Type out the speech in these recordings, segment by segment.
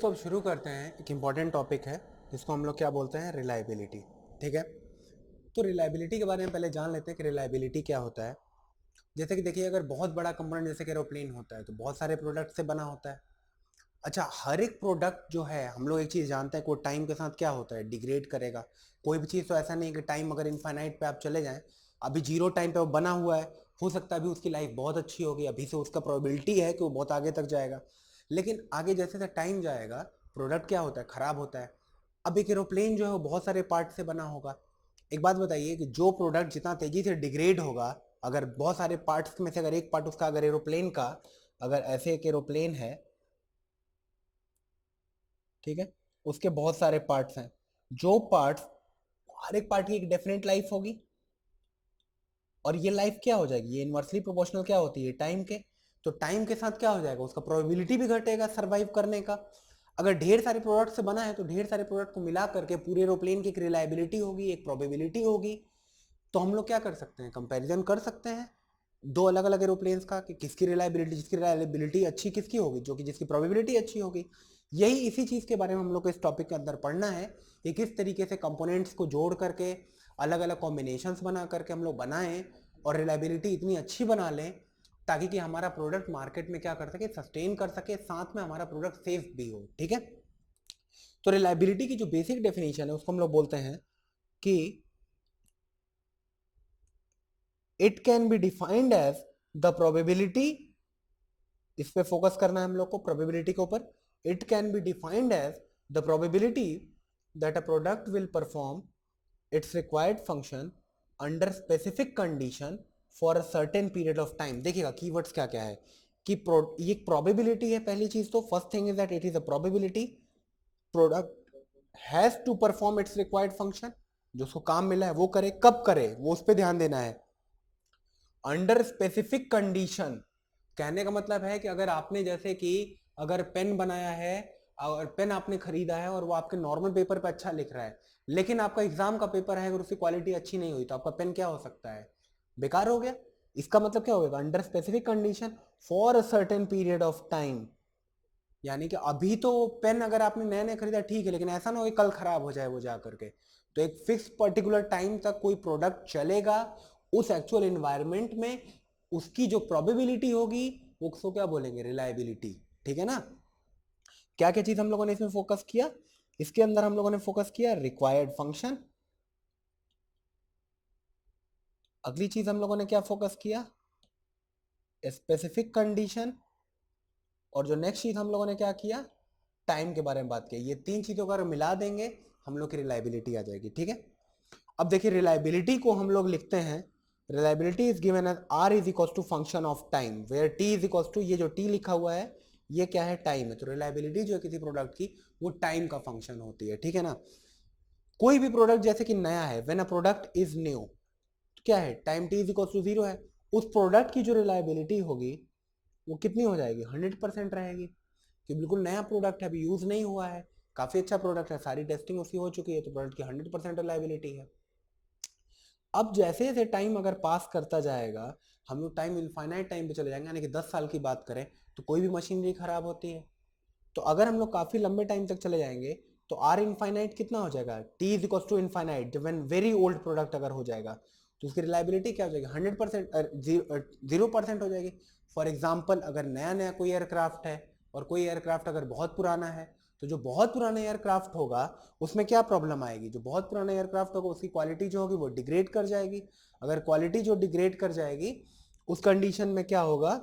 तो अब शुरू करते हैं। एक इम्पॉर्टेंट टॉपिक है जिसको हम लोग क्या बोलते हैं, रिलायबिलिटी। ठीक है, तो रिलायबिलिटी के बारे में पहले जान लेते हैं कि रिलायबिलिटी क्या होता है। जैसे कि देखिए, अगर बहुत बड़ा कंपोनेंट जैसे कि एरोप्लेन होता है तो बहुत सारे प्रोडक्ट से बना होता है। अच्छा, हर एक प्रोडक्ट जो है, हम लोग एक चीज़ जानते हैं, कोई टाइम के साथ क्या होता है, डिग्रेड करेगा। कोई भी चीज़ तो ऐसा नहीं है कि टाइम अगर इनफाइनाइट पे आप चले जाएं, अभी जीरो टाइम पे वो बना हुआ है, हो सकता है अभी उसकी लाइफ बहुत अच्छी होगी, अभी से उसका प्रोबेबिलिटी है कि वो बहुत आगे तक जाएगा। लेकिन आगे जैसे जैसे टाइम जाएगा, प्रोडक्ट क्या होता है, ख़राब होता है। अब एक एरोप्लेन जो है वो बहुत सारे पार्ट से बना होगा। एक बात बताइए कि जो प्रोडक्ट जितना तेज़ी से डिग्रेड होगा, अगर बहुत सारे पार्ट्स में से अगर एक पार्ट उसका, अगर एरोप्लेन का, अगर ऐसे एक एरोप्लेन है, ठीक है, उसके बहुत सारे पार्ट्स हैं। जो पार्ट्स, हर एक पार्ट की एक डेफिनेट लाइफ होगी, और ये लाइफ क्या हो जाएगी, ये इनवर्सली प्रोपोर्शनल क्या होती है, टाइम के। तो टाइम के साथ क्या हो जाएगा, उसका प्रोबेबिलिटी भी घटेगा सरवाइव करने का। अगर ढेर सारे प्रोडक्ट से बना है तो ढेर सारे प्रोडक्ट को मिला करके पूरे एरोप्लेन की एक रिलायबिलिटी होगी, एक प्रोबेबिलिटी होगी। तो हम लोग क्या कर सकते हैं, कंपैरिजन कर सकते हैं दो अलग अलग एरोप्लेन्स का, कि किसकी रिलायबिलिटी, जिसकी रिलायबिलिटी अच्छी किसकी होगी, जो कि जिसकी प्रोबेबिलिटी अच्छी होगी। यही इसी चीज़ के बारे में हम लोग को इस टॉपिक के अंदर पढ़ना है कि किस तरीके से कंपोनेंट्स को जोड़ करके अलग अलग कॉम्बिनेशंस बना करके हम लोग बनाएं और रिलायबिलिटी इतनी अच्छी बना लें ताकि कि हमारा प्रोडक्ट मार्केट में क्या कर सके, सस्टेन कर सके, साथ में हमारा प्रोडक्ट सेफ भी हो। ठीक है, तो रिलायबिलिटी की जो बेसिक डेफिनेशन है उसको हम लोग बोलते हैं कि it can be defined as the probability, इस पे फोकस करना है हम लोग को, प्रोबेबिलिटी के ऊपर। It can be defined as the probability that a product will perform its required function under specific condition for a certain period of time. देखिएगा कीवर्ड्स क्या क्या है कि ये प्रोबेबिलिटी है। पहली चीज तो first thing is that it is a probability product has to perform its required function, जो उसको काम मिला है वो करे, कब करे वो उस पर ध्यान देना है। अंडर स्पेसिफिक कंडीशन, कहने का मतलब है कि अगर आपने जैसे कि अगर पेन बनाया है और पेन आपने खरीदा है और वो आपके नॉर्मल पेपर पे अच्छा लिख रहा है, लेकिन आपका एग्जाम का पेपर है, अगर उसकी क्वालिटी अच्छी नहीं हुई तो आपका पेन क्या हो सकता है, बेकार हो गया। इसका मतलब क्या होगा, under specific condition for a certain period of time. यानी कि अभी तो पेन अगर आपने नया नया खरीदा ठीक है, लेकिन ऐसा ना हो कि कल खराब हो जाए वो जा करके। तो एक फिक्स पर्टिकुलर टाइम तक कोई प्रोडक्ट चलेगा उस एक्चुअल एनवायरनमेंट में, उसकी जो प्रोबेबिलिटी होगी वो उसको क्या बोलेंगे, रिलायबिलिटी। ठीक है ना। क्या क्या चीज हम लोगों ने इसमें फोकस किया, इसके अंदर हम लोगों ने फोकस किया रिक्वायर्ड फंक्शन। अगली चीज हम लोगों ने क्या फोकस किया, स्पेसिफिक कंडीशन। और जो नेक्स्ट चीज हम लोगों ने क्या किया, टाइम के बारे में बात की। ये तीन चीजों को अगर मिला देंगे हम लोग की रिलायबिलिटी आ जाएगी। ठीक है, अब देखिए रिलायबिलिटी को हम लोग लिखते हैं, reliability is given as R is equal to function of time, where T is equal to, ये जो टी लिखा हुआ है ये क्या है, टाइम है। तो रिलायबिलिटी जो है किसी प्रोडक्ट की, वो टाइम का फंक्शन होती है। ठीक है ना। कोई भी प्रोडक्ट जैसे कि नया है, when a product is new, तो क्या है, time T is equal to zero है। उस प्रोडक्ट की जो रिलायबिलिटी होगी वो कितनी हो जाएगी, 100% रहेगी, कि बिल्कुल नया प्रोडक्ट है, अभी यूज नहीं हुआ है, काफी अच्छा प्रोडक्ट है, सारी टेस्टिंग उसकी हो चुकी है, तो प्रोडक्ट की 100% रिलायबिलिटी है। अब जैसे जैसे टाइम अगर पास करता जाएगा, हम लोग टाइम इनफाइनाइट टाइम पे चले जाएंगे, यानी कि 10 साल की बात करें तो कोई भी मशीनरी खराब होती है। तो अगर हम लोग काफी लंबे टाइम तक चले जाएंगे तो आर इनफाइनाइट कितना हो जाएगा, T is equal to infinite, जब वेन वेरी ओल्ड प्रोडक्ट अगर हो जाएगा तो उसकी रिलायबिलिटी क्या हो जाएगी, 100%, 0% हो जाएगी। फॉर एग्जाम्पल, अगर नया नया कोई एयरक्राफ्ट है और कोई एयरक्राफ्ट अगर बहुत पुराना है, तो जो बहुत पुराना एयरक्राफ्ट होगा उसमें क्या प्रॉब्लम आएगी, जो बहुत पुराना एयरक्राफ्ट होगा उसकी क्वालिटी जो होगी वो डिग्रेड कर जाएगी। अगर क्वालिटी जो डिग्रेड कर जाएगी, उस कंडीशन में क्या होगा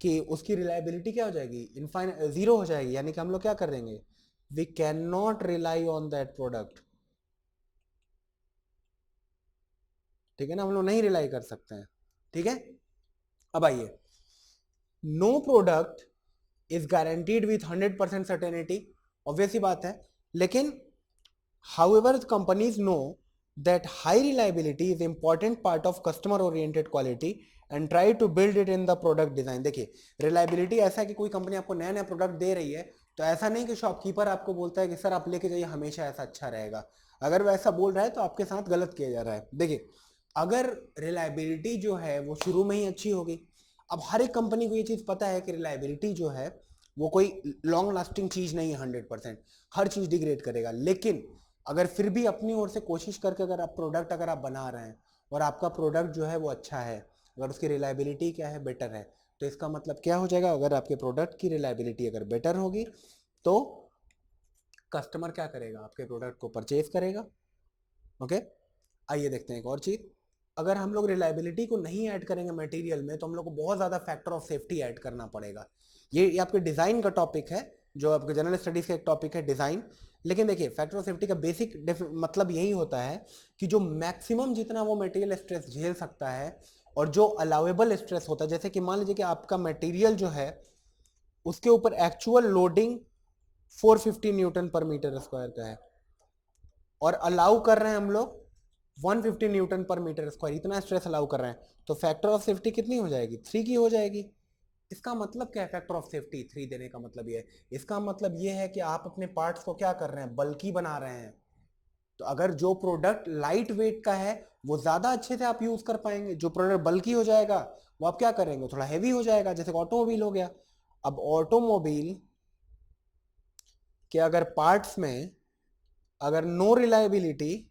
कि उसकी रिलायबिलिटी क्या हो जाएगी, इनफाइन जीरो हो जाएगी। यानी कि हम लोग क्या कर देंगे, we can not rely on that product. ठीक है ना, हम लोग नहीं रिलाई कर सकते हैं। ठीक है, अब आइए, no product is guaranteed with 100% certainty, obvious ही बात है। लेकिन however companies know that high reliability is important part of customer oriented quality and try to build it in the product design। देखिए, रिलायबिलिटी ऐसा है कि कोई कंपनी आपको नया नया प्रोडक्ट दे रही है, तो ऐसा नहीं कि शॉपकीपर आपको बोलता है कि सर आप लेके जाइए हमेशा ऐसा अच्छा रहेगा। अगर वो ऐसा बोल रहा है तो आपके साथ गलत किया जा रहा है। देखिए, अगर रिलायबिलिटी जो है वो शुरू में ही अच्छी होगी, अब हर एक कंपनी को ये चीज़ पता है कि रिलायबिलिटी जो है वो कोई लॉन्ग लास्टिंग चीज नहीं है 100%, हर चीज डिग्रेड करेगा। लेकिन अगर फिर भी अपनी ओर से कोशिश करके अगर आप प्रोडक्ट अगर आप बना रहे हैं और आपका प्रोडक्ट जो है वो अच्छा है, अगर उसकी रिलायबिलिटी क्या है, बेटर है, तो इसका मतलब क्या हो जाएगा, अगर आपके प्रोडक्ट की रिलायबिलिटी अगर बेटर होगी तो कस्टमर क्या करेगा, आपके प्रोडक्ट को परचेज करेगा। ओके, आइए देखते हैं एक और चीज। अगर हम लोग रिलायबिलिटी को नहीं ऐड करेंगे मटेरियल में, तो हम लोग को बहुत ज्यादा फैक्टर ऑफ सेफ्टी ऐड करना पड़ेगा। ये आपके डिजाइन का टॉपिक है, जो आपके जनरल स्टडीज का एक टॉपिक है डिजाइन। लेकिन देखिए फैक्टर ऑफ सेफ्टी का बेसिक मतलब यही होता है कि जो मैक्सिमम जितना वो मटेरियल स्ट्रेस झेल सकता है और जो अलाउेबल स्ट्रेस होता है, जैसे कि मान लीजिए कि आपका मटेरियल जो है उसके ऊपर एक्चुअल लोडिंग 450 न्यूटन पर मीटर स्क्वायर का है और अलाउ कर रहे हैं हम लोग 150 न्यूटन पर मीटर स्क्वायर, इतना स्ट्रेस अलाउ कर रहे हैं, तो फैक्टर ऑफ सेफ्टी कितनी हो जाएगी, 3 की हो जाएगी। इसका मतलब क्या है, फैक्टर ऑफ सेफ्टी 3 देने का मतलब ये है, इसका मतलब ये है कि आप अपने पार्ट्स को क्या कर रहे हैं, बल्कि बना रहे हैं। तो अगर जो प्रोडक्ट लाइट वेट का है वो ज्यादा अच्छे से आप यूज कर पाएंगे, जो प्रोडक्ट बल्कि हो जाएगा वो आप क्या करेंगे, थोड़ा हैवी हो जाएगा, जैसे ऑटोमोबाइल हो गया। अब ऑटोमोबाइल के अगर पार्ट्स में अगर नो रिलायबिलिटी,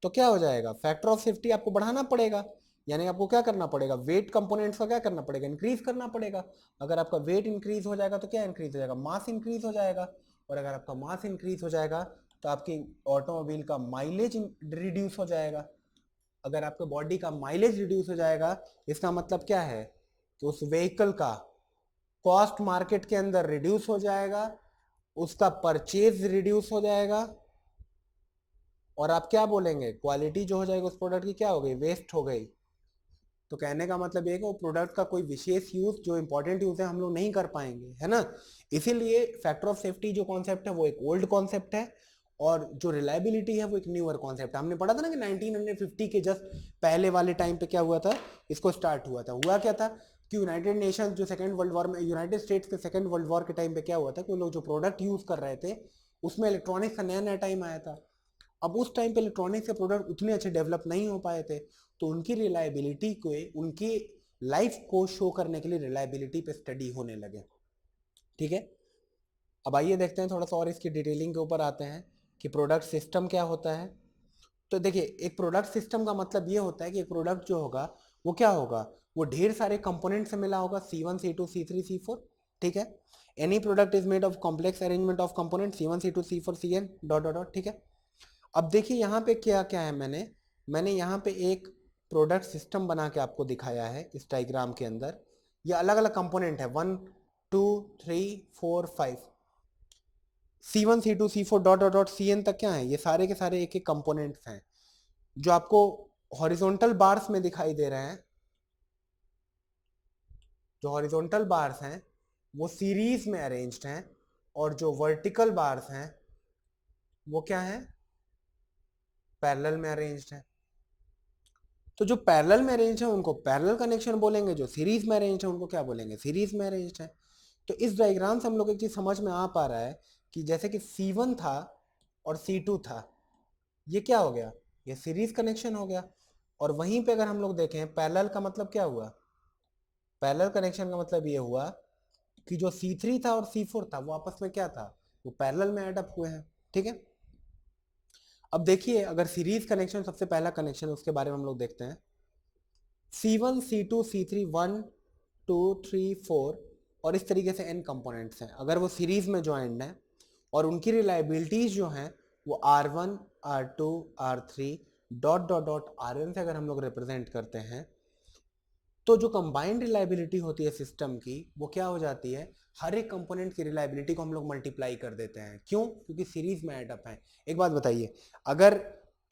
तो क्या हो जाएगा, फैक्टर ऑफ सेफ्टी आपको बढ़ाना पड़ेगा, यानी आपको क्या करना पड़ेगा, वेट कंपोनेंट्स का क्या करना पड़ेगा, इंक्रीज करना पड़ेगा। अगर आपका वेट इंक्रीज हो जाएगा तो क्या इंक्रीज हो जाएगा, मास इंक्रीज हो जाएगा। और अगर आपका मास इंक्रीज हो जाएगा तो आपकी ऑटोमोबाइल का माइलेज रिड्यूस हो जाएगा। अगर आपके बॉडी का माइलेज रिड्यूस हो जाएगा, इसका मतलब क्या है कि उस व्हीकल का कॉस्ट मार्केट के अंदर रिड्यूस हो जाएगा, उसका परचेज रिड्यूस हो जाएगा, और आप क्या बोलेंगे, क्वालिटी जो हो जाएगी उस प्रोडक्ट की क्या हो गई, वेस्ट हो गई। तो कहने का मतलब ये है कि वो प्रोडक्ट का कोई विशेष यूज जो इंपॉर्टेंट यूज है हम लोग नहीं कर पाएंगे, है ना। इसीलिए फैक्टर ऑफ सेफ्टी जो कॉन्सेप्ट है वो एक ओल्ड कॉन्सेप्ट है, और जो रिलायबिलिटी है वो एक न्यूअर कॉन्सेप्ट है। हमने पढ़ा था ना कि 1950 के जस्ट पहले वाले टाइम पे क्या हुआ था, इसको स्टार्ट हुआ था। हुआ क्या था कि यूनाइटेड नेशंस जो सेकंड वर्ल्ड वॉर में, यूनाइटेड स्टेट्स के सेकंड वर्ल्ड वॉर के टाइम पे क्या हुआ था कि वो लोग जो प्रोडक्ट यूज कर रहे थे उसमें इलेक्ट्रॉनिक्स का नया नया टाइम आया था। अब उस टाइम पे इलेक्ट्रॉनिक्स के प्रोडक्ट उतने अच्छे डेवलप नहीं हो पाए थे, तो उनकी रिलायबिलिटी को, उनकी लाइफ को शो करने के लिए रिलायबिलिटी पे स्टडी होने लगे। ठीक है, अब आइए देखते हैं थोड़ा सा और इसकी डिटेलिंग के ऊपर आते हैं कि प्रोडक्ट सिस्टम क्या होता है। तो देखिए एक प्रोडक्ट सिस्टम का मतलब ये होता है कि एक प्रोडक्ट जो होगा वो क्या होगा, वो ढेर सारे कंपोनेंट से मिला होगा, C1 C2 C3 C4। ठीक है, any product is made of complex arrangement of component C1 C2 C4 Cn dot dot dot. ठीक है, अब देखिए यहाँ पे क्या क्या है, मैंने यहाँ पे एक प्रोडक्ट सिस्टम बना के आपको दिखाया है इस डायग्राम के अंदर। ये अलग अलग कंपोनेंट है, 1 2 3 4 5, C1 C2 C4 dot dot dot Cn तक क्या है, ये सारे के सारे एक एक कंपोनेंट्स हैं जो आपको हॉरिजॉन्टल बार्स में दिखाई दे रहे हैं। जो हॉरिजॉन्टल बार्स हैं वो सीरीज में अरेंज्ड हैं, और जो वर्टिकल बार्स हैं वो क्या है, पैरेलल में अरेंज्ड हैं। तो जो पैरेलल में अरेंज है उनको पैरेलल कनेक्शन बोलेंगे, जो सीरीज में अरेंज है उनको क्या बोलेंगे, सीरीज में अरेंज है। तो इस डायग्राम से हम लोग एक चीज समझ में आ पा रहा है कि जैसे कि C1 था और C2 था, ये क्या हो गया, ये सीरीज कनेक्शन हो गया। और वहीं पे अगर हम लोग देखें पैरेलल का मतलब क्या हुआ, पैरेलल कनेक्शन का मतलब ये हुआ कि जो C3 था और C4 था वो आपस में क्या था, वो पैरेलल में एड अप हुए हैं। ठीक है, अब देखिए अगर सीरीज कनेक्शन सबसे पहला कनेक्शन उसके बारे में हम लोग देखते हैं। C1 C2 C3 1 2 3 4 और इस तरीके से n कंपोनेंट्स हैं, अगर वो सीरीज में ज्वाइंट हैं और उनकी रिलायबिलिटीज जो हैं वो R1 R2 R3 dot dot dot Rn से अगर हम लोग रिप्रेजेंट करते हैं, तो जो कंबाइंड रिलायबिलिटी होती है सिस्टम की वो क्या हो जाती है, हर एक कंपोनेंट की रिलायबिलिटी को हम लोग मल्टीप्लाई कर देते हैं। क्यों, क्योंकि सीरीज में ऐड अप है। एक बात बताइए, अगर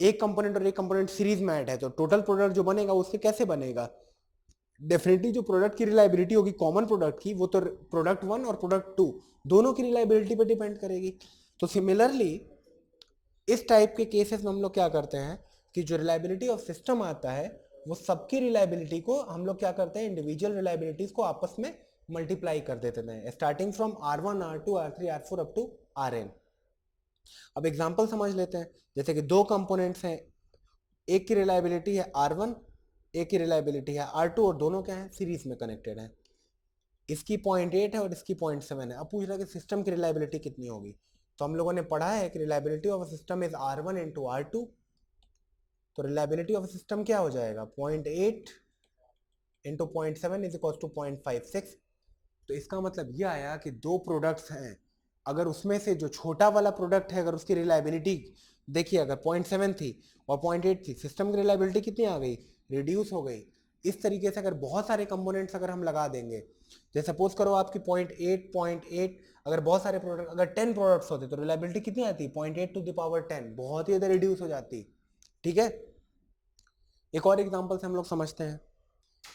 एक कंपोनेंट और एक कंपोनेंट सीरीज में ऐड है तो टोटल प्रोडक्ट जो बनेगा उससे कैसे बनेगा, डेफिनेटली जो प्रोडक्ट की रिलायबिलिटी होगी कॉमन प्रोडक्ट की, वो तो प्रोडक्ट 1 और प्रोडक्ट 2 दोनों की रिलायबिलिटी पे डिपेंड करेगी। तो सिमिलरली इस टाइप के केसेस में हम लोग क्या करते हैं कि जो रिलायबिलिटी ऑफ सिस्टम आता है वो सबकी रिलायबिलिटी को हम लोग क्या करते हैं, इंडिविजुअल रिलायबिलिटीज को आपस में मल्टीप्लाई कर देते हैं, starting from R1 R2 R3 R4 up to Rn। अब एग्जांपल समझ लेते हैं, जैसे कि दो कंपोनेंट्स हैं, एक की रिलायबिलिटी है R1, एक की रिलायबिलिटी है R2, और दोनों क्या है, सीरीज में कनेक्टेड है। इसकी 0.8 है और इसकी 0.7 है। अब पूछ रहा है कि सिस्टम की रिलायबिलिटी कितनी होगी। तो हम लोगों ने पढ़ा है कि reliability of a system is R1 into R2। तो रिलायबिलिटी ऑफ सिस्टम क्या हो जाएगा, 0.8 इंटू 0.7 इज इक्वल टू 0.56। तो इसका मतलब ये आया कि दो प्रोडक्ट्स हैं, अगर उसमें से जो छोटा वाला प्रोडक्ट है अगर उसकी रिलायबिलिटी देखिए अगर 0.7 थी और 0.8 थी, सिस्टम की रिलायबिलिटी कितनी आ गई, रिड्यूस हो गई। इस तरीके से अगर बहुत सारे कंपोनेंट्स अगर हम लगा देंगे, जैसे सपोज करो आपकी 0.8 अगर बहुत सारे प्रोडक्ट अगर 10 प्रोडक्ट्स होते तो रिलायबिलिटी कितनी आती, 0.8 टू द पावर 10, बहुत ही ज्यादा रिड्यूस हो जाती। ठीक है, एक और एग्जांपल से हम लोग समझते हैं।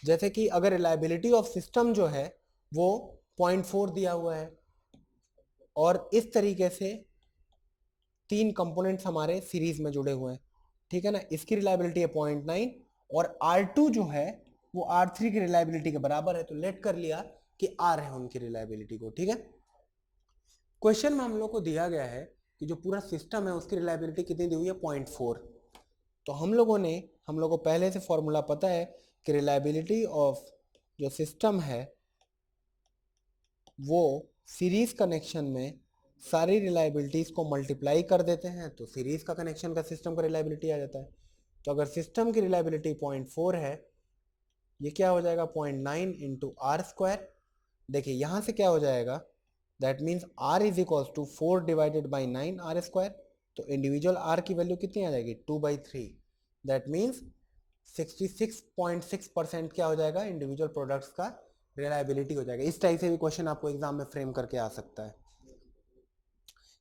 जैसे कि अगर रिलायबिलिटी ऑफ सिस्टम जो है वो 0.4 दिया हुआ है और इस तरीके से तीन कंपोनेंट्स हमारे सीरीज में जुड़े हुए हैं, ठीक है ना, इसकी रिलायबिलिटी है 0.9 और R2 जो है वो R3 की रिलायबिलिटी के बराबर है। तो लेट कर लिया कि R है उनकी रिलायबिलिटी को। ठीक है, क्वेश्चन में हम लोग को दिया गया है कि जो पूरा सिस्टम है उसकी रिलायबिलिटी कितनी दी हुई है, 0.4। तो हम लोगों को पहले से फॉर्मूला पता है कि रिलायबिलिटी ऑफ जो सिस्टम है वो सीरीज कनेक्शन में सारी रिलायबिलिटीज को मल्टीप्लाई कर देते हैं, तो सीरीज का कनेक्शन का सिस्टम का रिलायबिलिटी आ जाता है। तो अगर सिस्टम की रिलायबिलिटी 0.4 है, ये क्या हो जाएगा 0.9 इंटू आर स्क्वायर। देखिए यहां से क्या हो जाएगा, that means R is equal to 4 divided by 9 R square. तो इंडिविजुअल आर की वैल्यू कितनी आ जाएगी, 2/3। दैट मीन्स 66.6% क्या हो जाएगा, इंडिविजुअल प्रोडक्ट्स का रिलायबिलिटी हो जाएगा। इस टाइप से भी क्वेश्चन आपको एग्जाम में फ्रेम करके आ सकता है।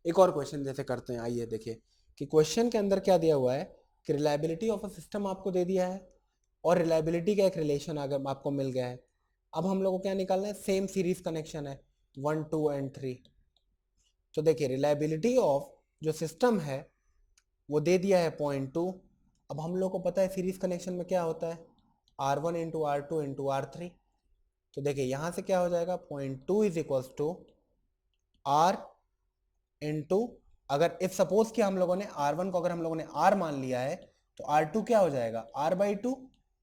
एक और क्वेश्चन जैसे करते हैं, आइए देखिए कि क्वेश्चन के अंदर क्या दिया हुआ है कि रिलायबिलिटी ऑफ अ सिस्टम आपको दे दिया है और रिलायबिलिटी का एक रिलेशन अगर आपको मिल गया है। अब हम लोग को क्या निकालना है, सेम सीरीज कनेक्शन है 1 2 एंड 3। तो देखिए रिलायबिलिटी ऑफ जो सिस्टम है वो दे दिया है 0.2। अब हम लोग को पता है सीरीज कनेक्शन में क्या होता है, R1 into R2 into R3। तो देखिए यहां से क्या हो जाएगा, 0.2 is equal to R into, अगर इफ सपोज कि हम लोगों ने R1 को अगर हम लोगों ने R मान लिया है तो R2 क्या हो जाएगा R/2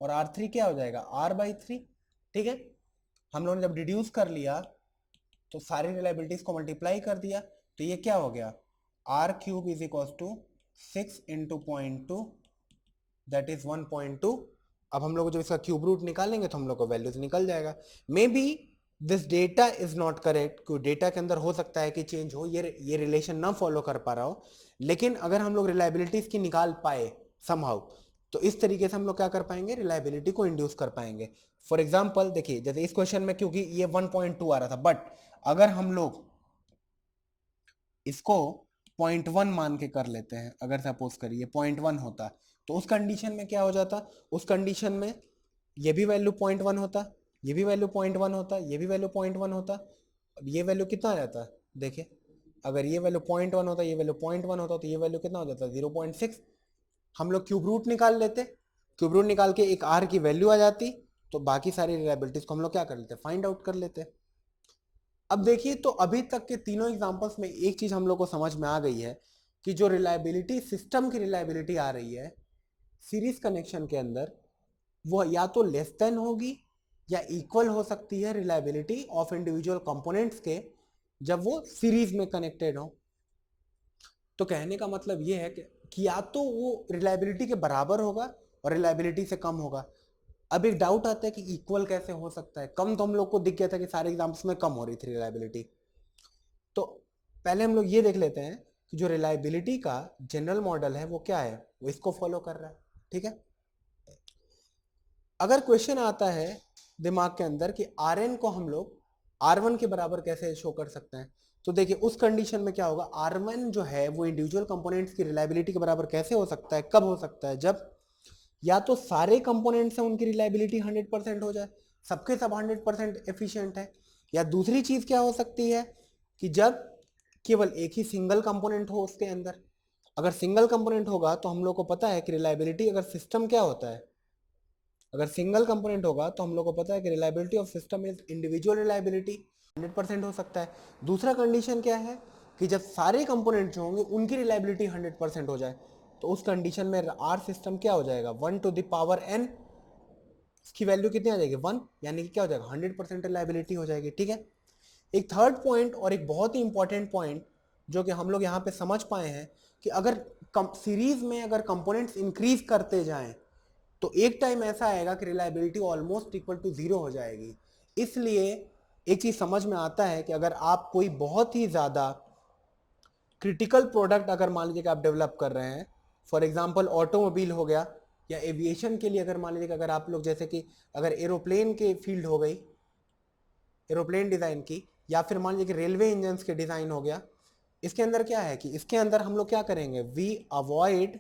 और R3 क्या हो जाएगा R/3। ठीक है, हम लोगों ने जब डिड्यूस कर लिया तो सारी रिलायबिलिटीज को मल्टीप्लाई कर दिया, तो ये क्या हो गया R³ is equal to 6 into 0.2 that is 1.2। अब हम लोग जब इसका क्यूब रूट निकालेंगे तो हम लोग को वैल्यूज निकल जाएगा। May be this data is not correct, क्योंकि डेटा के अंदर हो सकता है कि चेंज हो, ये रिलेशन ना फॉलो कर पा रहा हो, लेकिन अगर हम लोग रिलायबिलिटीज की निकाल पाए समहाउ, तो इस तरीके से हम लोग क्या कर पाएंगे, रिलायबिलिटी को इंड्यूस कर पाएंगे। फॉर एग्जाम्पल देखिए जैसे इस क्वेश्चन में क्योंकि ये 1.2 आ रहा था, बट अगर हम लोग इसको 0.1 मान के कर लेते हैं, अगर सपोज करिए 0.1 होता तो उस कंडीशन में क्या हो जाता, उस कंडीशन में ये भी वैल्यू 0.1 होता, ये भी वैल्यू 0.1 होता, ये भी वैल्यू 0.1 होता। अब ये वैल्यू कितना आ जाता, देखिए अगर ये वैल्यू 0.1 होता, ये वैल्यू 0.1 होता, तो ये वैल्यू कितना हो जाता 0.6। हम लोग क्यूब रूट निकाल लेते, क्यूब रूट निकाल के एक आर की वैल्यू आ जाती, तो बाकी सारी रिलायबिलिटीज को हम लोग क्या कर लेते, फाइंड आउट कर लेते। अब देखिए तो अभी तक के तीनों एग्जांपल्स में एक चीज हम लोग को समझ में आ गई है कि जो रिलायबिलिटी सिस्टम की रिलायबिलिटी आ रही है सीरीज कनेक्शन के अंदर, वो या तो लेस देन होगी या इक्वल हो सकती है रिलायबिलिटी ऑफ इंडिविजुअल कंपोनेंट्स के, जब वो सीरीज में कनेक्टेड हो। तो कहने का मतलब ये है कि या तो वो रिलायबिलिटी के बराबर होगा और रिलायबिलिटी से कम होगा। अब एक डाउट आता है कि इक्वल कैसे हो सकता है, कम तो हम लोग को दिख गया था कि सारे एग्जाम्पल्स में कम हो रही थी रिलायबिलिटी। तो पहले हम लोग ये देख लेते हैं कि जो रिलायबिलिटी का जनरल मॉडल है वो क्या है, वो इसको फॉलो कर रहा है। ठीक है, अगर क्वेश्चन आता है दिमाग के अंदर कि Rn को हम लोग R1 के बराबर कैसे शो कर सकते हैं, तो देखिए उस कंडीशन में क्या होगा, R1 जो है वो इंडिविजुअल कंपोनेंट्स की रिलायबिलिटी के बराबर कैसे हो सकता है, कब हो सकता है, जब या तो सारे कंपोनेंट्स हैं उनकी रिलायबिलिटी 100% हो जाए, सबके सब 100% एफिशिएंट है, या दूसरी चीज क्या हो सकती है कि जब केवल एक ही सिंगल कंपोनेंट हो उसके अंदर। अगर सिंगल कंपोनेंट होगा तो हम लोग को पता है कि रिलायबिलिटी अगर सिस्टम क्या होता है, अगर सिंगल कंपोनेंट होगा तो हम लोग को पता है कि reliability of system is individual reliability 100% हो सकता है। दूसरा कंडीशन क्या है कि जब सारे कंपोनेंट जो होंगे उनकी रिलायबिलिटी 100% हो जाए, तो उस कंडीशन में आर सिस्टम क्या हो जाएगा 1 टू द पावर n इसकी वैल्यू कितनी आ जाएगी 1, यानी कि क्या हो जाएगा 100% रिलायबिलिटी हो जाएगी। ठीक है, एक थर्ड पॉइंट और एक बहुत ही इंपॉर्टेंट पॉइंट जो कि हम लोग यहाँ पे समझ पाए हैं कि अगर सीरीज में अगर कंपोनेंट्स इंक्रीज करते जाएं तो एक टाइम ऐसा आएगा कि रिलायबिलिटी ऑलमोस्ट इक्वल टू 0 हो जाएगी। इसलिए एक चीज समझ में आता है कि अगर आप कोई बहुत ही ज्यादा क्रिटिकल प्रोडक्ट अगर मान लीजिए कि आप डेवलप कर रहे हैं, फॉर एग्जांपल ऑटोमोबाइल हो गया, या एविएशन के लिए अगर मान लीजिए कि अगर आप लोग जैसे कि अगर एरोप्लेन के फील्ड हो गई, एरोप्लेन डिजाइन की, या फिर मान लीजिए कि रेलवे इंजन के डिजाइन हो गया, इसके अंदर क्या है कि इसके अंदर हम लोग क्या करेंगे, we avoid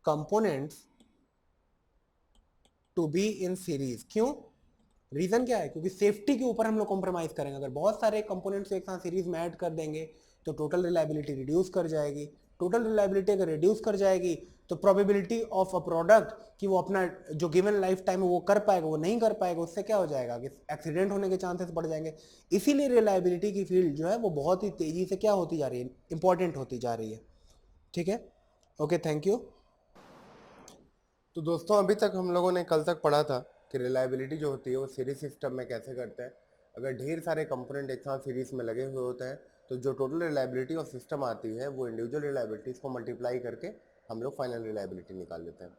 components to be in series. क्यों, रीजन क्या है, क्योंकि सेफ्टी के ऊपर हम लोग कॉम्प्रोमाइज करेंगे। अगर बहुत सारे कंपोनेंट्स एक साथ सीरीज में ऐड कर देंगे तो टोटल रिलायबिलिटी रिड्यूस कर जाएगी। टोटल रिलायबिलिटी अगर रिड्यूस कर जाएगी तो प्रोबेबिलिटी ऑफ अ प्रोडक्ट कि वो अपना जो गिवन लाइफ टाइम है वो कर पाएगा, वो नहीं कर पाएगा, उससे क्या हो जाएगा कि एक्सीडेंट होने के चांसेस बढ़ जाएंगे। इसीलिए रिलायबिलिटी की फील्ड जो है वो बहुत ही तेजी से क्या होती जा रही है, इंपॉर्टेंट होती जा रही है। ठीक है, ओके, थैंक यू। तो दोस्तों अभी तक हम लोगों ने कल तक पढ़ा था कि रिलायबिलिटी जो होती है वो सीरीज सिस्टम में कैसे करते हैं। अगर ढेर सारे कंपोनेंट एक साथ सीरीज में लगे हुए होते हैं तो जो टोटल रिलायबिलिटी ऑफ सिस्टम आती है वो इंडिविजुअल रिलायबिलिटीज़ को मल्टीप्लाई करके हम लोग फाइनल रिलायबिलिटी निकाल लेते हैं।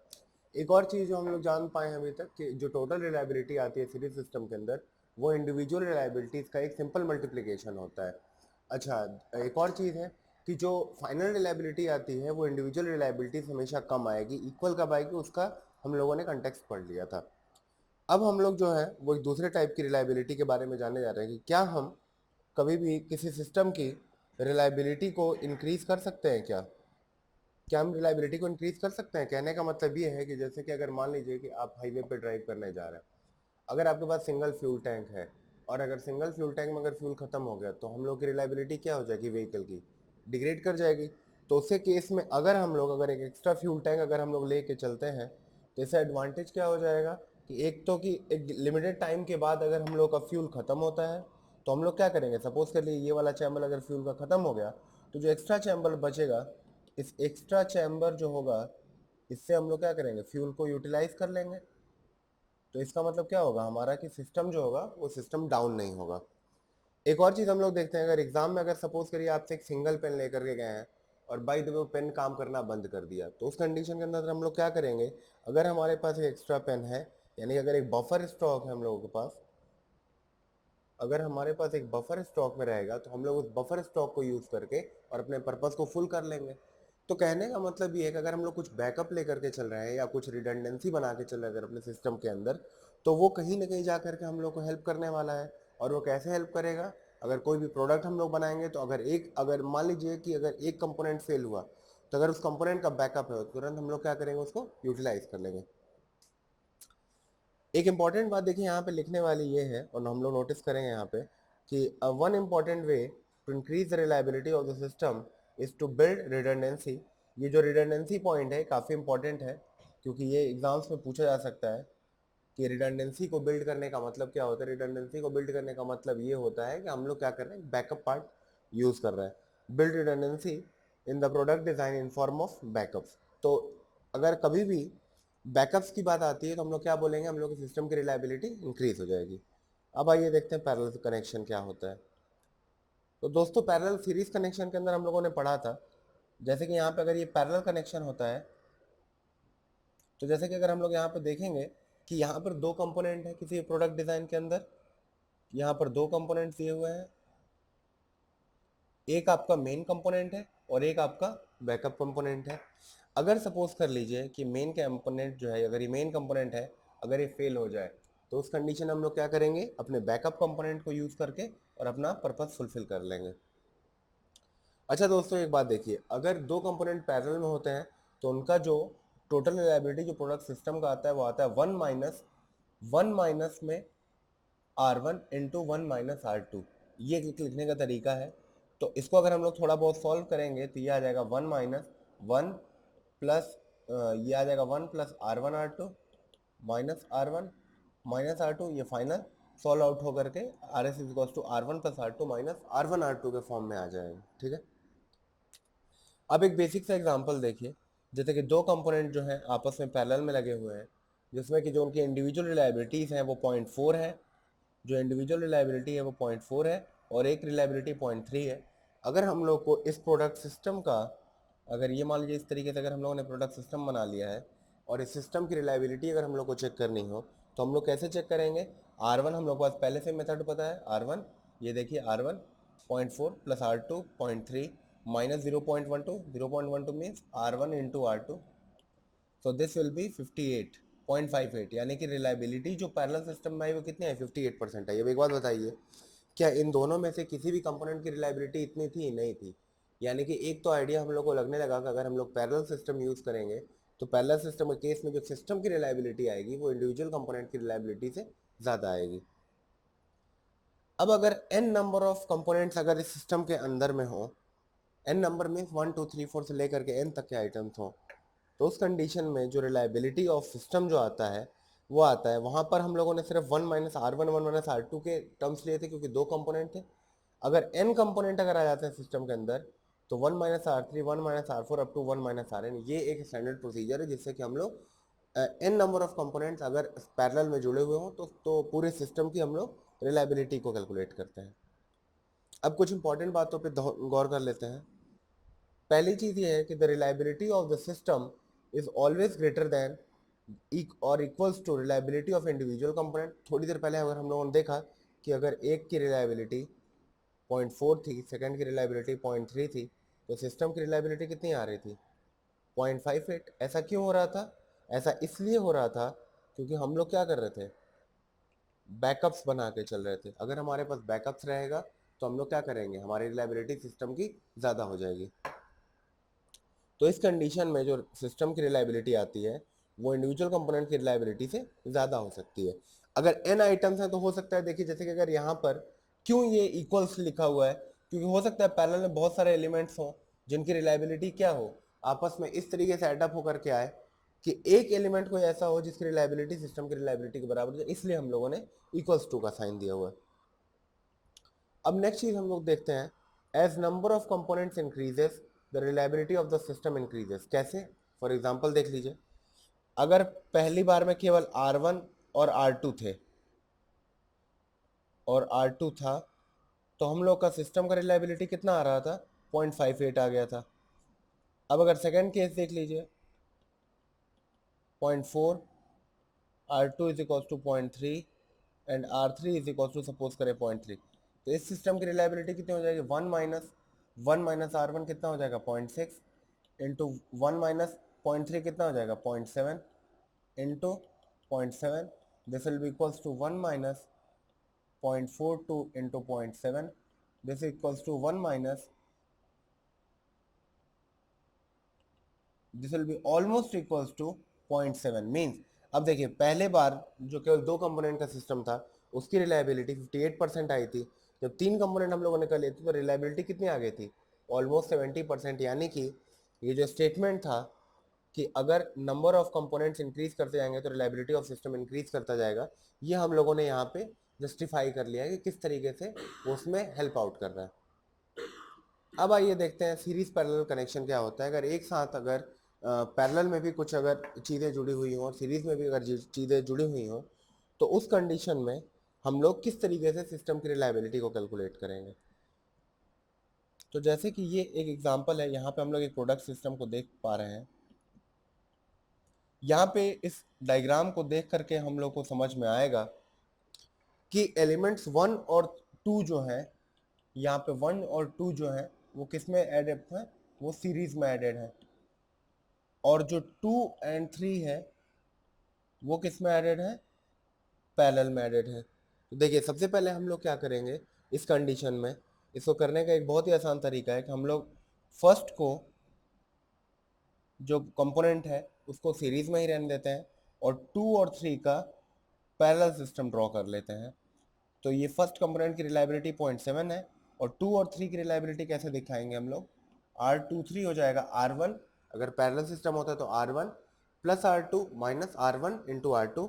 एक और चीज़ जो हम लोग जान पाए हैं अभी तक कि जो टोटल रिलायबिलिटी आती है सीरीज सिस्टम के अंदर वो इंडिविजुअल रिलायबिलिटीज़ का एक सिंपल मल्टीप्लिकेशन होता है। अच्छा, एक और चीज़ है कि जो फाइनल रिलायबिलिटी आती है वो इंडिविजुअल रिलायबिलिटी से हमेशा कम आएगी। इक्वल कब आएगी उसका हम लोगों ने कंटेक्स्ट पढ़ लिया था। अब हम लोग जो है वो एक दूसरे टाइप की रिलायबिलिटी के बारे में जानने जा रहे हैं कि क्या हम कभी भी किसी सिस्टम की रिलायबिलिटी को इंक्रीज कर सकते हैं। क्या हम रिलायबिलिटी को इंक्रीज कर सकते हैं? कहने का मतलब ये है कि जैसे कि अगर मान लीजिए कि आप हाईवे पे ड्राइव करने जा रहे हैं, अगर आपके पास सिंगल फ्यूल टैंक है और अगर सिंगल फ्यूल टैंक में अगर फ्यूल खत्म हो गया तो हम लोग की रिलायबिलिटी क्या हो जाएगी, व्हीकल की डिग्रेड कर जाएगी। तो उसके केस में अगर हम लोग अगर एक एक्स्ट्रा फ्यूल टैंक अगर हम लोग लेके चलते हैं तो इससे एडवांटेज क्या हो जाएगा कि एक तो कि एक लिमिटेड टाइम के बाद अगर हम लोग का फ्यूल खत्म होता है तो हम लोग क्या करेंगे, सपोज कर लिए ये वाला चैम्बर अगर फ्यूल का खत्म हो गया तो जो एक्स्ट्रा चैम्बर बचेगा, इस एक्स्ट्रा चैम्बर जो होगा इससे हम लोग क्या करेंगे, फ्यूल को यूटिलाइज कर लेंगे। तो इसका मतलब क्या होगा हमारा कि सिस्टम जो होगा वो सिस्टम डाउन नहीं होगा। एक और चीज़ हम लोग देखते हैं, अगर एग्जाम में अगर सपोज करिए आपसे एक सिंगल पेन लेकर के गए हैं और बाई द वे वो पेन काम करना बंद कर दिया, तो उस कंडीशन के अंदर हम लोग क्या करेंगे, अगर हमारे पास एक एक्स्ट्रा पेन है यानी अगर एक बफर स्टॉक है हम लोगों के पास, अगर हमारे पास एक बफर स्टॉक में रहेगा तो हम लोग उस बफर स्टॉक को यूज़ करके और अपने पर्पस को फुल कर लेंगे। तो कहने का मतलब ये है कि अगर हम लोग कुछ बैकअप लेकर के चल रहे हैं या कुछ रिडंडेंसी बना के चल रहे हैं अगर अपने सिस्टम के अंदर, तो वो कहीं ना कहीं जा करके हम लोग को हेल्प करने वाला है। और वो कैसे हेल्प करेगा, अगर कोई भी प्रोडक्ट हम लोग बनाएंगे तो अगर मान लीजिए कि अगर एक कंपोनेंट फेल हुआ तो अगर उस कंपोनेंट का बैकअप है तो तुरंत हम लोग क्या करेंगे, उसको यूटिलाइज कर लेंगे। एक इंपॉर्टेंट बात देखिए यहाँ पे लिखने वाली ये है और हम लोग नोटिस करेंगे यहाँ पे कि one important way to increase the reliability of the system is to build redundancy. ये जो रिडंडेंसी पॉइंट है काफ़ी इंपॉर्टेंट है क्योंकि ये एग्जाम्स में पूछा जा सकता है कि रिडंडेंसी को बिल्ड करने का मतलब क्या होता है। रिडंडेंसी को बिल्ड करने का मतलब ये होता है कि हम लोग क्या कर रहे हैं, बैकअप पार्ट यूज़ कर रहे हैं। Build redundancy in the product design in form of backups. तो अगर कभी भी बैकअप्स की बात आती है तो हम लोग क्या बोलेंगे, हम लोग के सिस्टम की रिलायबिलिटी इंक्रीज हो जाएगी। अब आइए देखते हैं पैरेलल कनेक्शन क्या होता है। तो दोस्तों पैरेलल सीरीज कनेक्शन के अंदर हम लोगों ने पढ़ा था, जैसे कि यहाँ पे अगर ये पैरेलल कनेक्शन होता है तो जैसे कि अगर हम लोग यहाँ पे देखेंगे कि यहाँ पर दो कंपोनेंट है किसी प्रोडक्ट डिज़ाइन के अंदर, यहाँ पर दो कंपोनेंट्स दिए हुए हैं, एक आपका मेन कंपोनेंट है और एक आपका बैकअप कंपोनेंट है। अगर सपोज कर लीजिए कि मेन कंपोनेंट जो है, अगर ये मेन कंपोनेंट है अगर ये फेल हो जाए तो उस कंडीशन हम लोग क्या करेंगे, अपने बैकअप कंपोनेंट को यूज़ करके और अपना पर्पस फुलफिल कर लेंगे। अच्छा दोस्तों एक बात देखिए, अगर दो कंपोनेंट पैरेलल में होते हैं तो उनका जो टोटल रिलायबिलिटी जो प्रोडक्ट सिस्टम का आता है वो आता है वन माइनस में R1 into one minus R2। ये लिखने का तरीका है। तो इसको अगर हम लोग थोड़ा बहुत सॉल्व करेंगे तो ये आ जाएगा वन माइनस वन प्लस ये आ जाएगा one plus R1 R2 minus R two, ये फाइनल सॉल्व आउट होकर के R S is to R1 plus R2 minus R1 R2 के फॉर्म में आ जाएगा। ठीक है, अब एक बेसिक सा एग्जांपल देखिए, जैसे कि दो कंपोनेंट जो हैं आपस में पैरेलल में लगे हुए हैं। जिसमें कि जो उनकी इंडिविजुअल रिलायबिलिटीज़ हैं वो 0.4 है, जो इंडिविजुअल रिलायबिलिटी है वो 0.4 है, और एक रिलायबिलिटी 0.3 है। अगर हम लोग को इस प्रोडक्ट सिस्टम का, अगर ये मान लीजिए इस तरीके से अगर हम लोगों ने प्रोडक्ट सिस्टम बना लिया है और इस सिस्टम की रिलायबिलिटी अगर हम लोग को चेक करनी हो तो हम लोग कैसे चेक करेंगे? R1 हम लोग को पास पहले से मेथड पता है, R1, ये देखिए R1 0.4 plus R2 0.3 minus 0.12, 0.12 means R1 into R2, so this will B 58.58, यानी कि रिलायबिलिटी जो पैरेलल सिस्टम में आई वो कितनी है? 58% है। अब एक बात बताइए, क्या इन दोनों में से किसी भी कंपोनेंट की रिलायबिलिटी इतनी थी? नहीं थी। यानी कि एक तो आइडिया हम लोग को लगने लगा कि अगर हम लोग पैरेलल सिस्टम यूज़ करेंगे तो पैरेलल सिस्टम के केस में जो सिस्टम की रिलायबिलिटी आएगी वो इंडिविजुअल कंपोनेंट की रिलायबिलिटी से ज़्यादा आएगी। अब अगर n नंबर ऑफ कंपोनेंट्स अगर इस सिस्टम के अंदर में हो, n नंबर मीन्स 1 2 3 4 से लेकर के n तक के आइटम्स हो, तो उस कंडीशन में जो रिलायबिलिटी ऑफ सिस्टम जो आता है वो आता है, वहाँ पर हम लोगों ने सिर्फ 1 माइनस R1 1 माइनस R2 के टर्म्स लिए थे क्योंकि दो कंपोनेंट थे। अगर n कंपोनेंट अगर आ जाते हैं सिस्टम के अंदर तो 1 minus R3 1 minus R4 up to 1 minus Rn, ये एक स्टैंडर्ड प्रोसीजर है जिससे कि हम लोग n नंबर ऑफ कंपोनेंट्स अगर पैरेलल में जुड़े हुए हों तो पूरे सिस्टम की हम लोग रिलायबिलिटी को कैलकुलेट करते हैं। अब कुछ इंपॉर्टेंट बातों पे गौर कर लेते हैं। पहली चीज़ ये है कि the reliability of the system is always greater than or equals to reliability of individual component. थोड़ी देर पहले अगर हम लोगों ने देखा कि अगर एक की रिलायबिलिटी 0.4 थी, सेकंड की रिलायबिलिटी 0.3 थी, तो सिस्टम की रिलायबिलिटी कितनी आ रही थी? 0.58। ऐसा क्यों हो रहा था? ऐसा इसलिए हो रहा था क्योंकि हम लोग क्या कर रहे थे? बैकअप्स बना के चल रहे थे। अगर हमारे पास बैकअप्स रहेगा तो हम लोग क्या करेंगे? हमारी रिलायबिलिटी सिस्टम की ज़्यादा हो जाएगी। तो इस कंडीशन में जो सिस्टम की रिलायबिलिटी आती है वो इंडिविजुअल कंपोनेंट की रिलायबिलिटी से ज़्यादा हो सकती है। अगर n आइटम्स हैं तो हो सकता है, देखिए जैसे कि अगर यहाँ पर क्यों ये इक्वल्स लिखा हुआ है, क्योंकि हो सकता है पैरेलल में बहुत सारे एलिमेंट्स हों जिनकी रिलायबिलिटी क्या हो, आपस में इस तरीके से एडअप होकर के आए कि एक एलिमेंट कोई ऐसा हो जिसकी रिलायबिलिटी सिस्टम की रिलायबिलिटी के बराबर हो, इसलिए हम लोगों ने इक्वल्स टू का साइन दिया हुआ है। अब नेक्स्ट चीज हम लोग देखते हैं, as number of components increases the reliability of the system increases. कैसे? फॉर एग्जांपल देख लीजिए, अगर पहली बार में केवल R1 और R2 थे और R2 था तो हम लोग का सिस्टम का रिलायबिलिटी कितना आ रहा था? 0.58 आ गया था। अब अगर सेकेंड केस देख लीजिए, 0.4, R2 is equal to 0.3 and R3 is equal to suppose करें 0.3, तो इस सिस्टम की रिलायबिलिटी कितनी हो जाएगी? 1 माइनस R1 कितना हो जाएगा? 0.6 इंटू 1 माइनस 0.3 कितना हो जाएगा? 0.7 into 0.7, this will be equals to 1 minus 0.42 into 0.7, this equals to 1 minus, this will be almost equals to 0.7 means. अब देखिए पहले बार जो केवल दो कंपोनेंट का सिस्टम था उसकी रिलायबिलिटी 58% आई थी। जब तीन कंपोनेंट हम लोगों ने कर लिए थे तो रिलायबिलिटी कितनी आ गई थी? ऑलमोस्ट 70%। यानी कि ये जो स्टेटमेंट था कि अगर नंबर ऑफ कंपोनेंट्स इंक्रीज करते जाएंगे तो रिलायबिलिटी ऑफ सिस्टम इंक्रीज करता जाएगा, ये हम लोगों ने यहाँ पे जस्टिफाई कर लिया है कि किस तरीके से वो उसमें हेल्प आउट कर रहा है। अब आइए देखते हैं सीरीज पैरेलल कनेक्शन क्या होता है। अगर एक साथ अगर पैरेलल में भी कुछ अगर चीज़ें जुड़ी हुई हों और सीरीज में भी अगर चीज़ें जुड़ी हुई हों तो उस कंडीशन में हम लोग किस तरीके से सिस्टम की रिलायबिलिटी को कैलकुलेट करेंगे। तो जैसे कि ये एक एग्जांपल है, यहाँ पे हम लोग एक प्रोडक्ट सिस्टम को देख पा रहे हैं। यहाँ पे इस डायग्राम को देख करके हम लोग को समझ में आएगा कि एलिमेंट्स 1 और 2 जो हैं, यहाँ पे 1 और 2 जो हैं वो किस में एडेड है? वो सीरीज में एडेड है। और जो 2 एंड 3 है वो किस में एडेड है? पैरेलल में एडेड है। तो देखिए सबसे पहले हम लोग क्या करेंगे इस कंडीशन में, इसको करने का एक बहुत ही आसान तरीका है कि हम लोग फर्स्ट को जो कंपोनेंट है उसको सीरीज में ही रहने देते हैं और 2 और 3 का पैरेलल सिस्टम ड्रॉ कर लेते हैं। तो ये फर्स्ट कंपोनेंट की रिलायबिलिटी 0.7 है और 2 और 3 की रिलायबिलिटी कैसे दिखाएंगे हम लोग? R23 हो जाएगा R1, अगर पैरेलल सिस्टम होता है तो R1 plus R2 minus R1 into R2।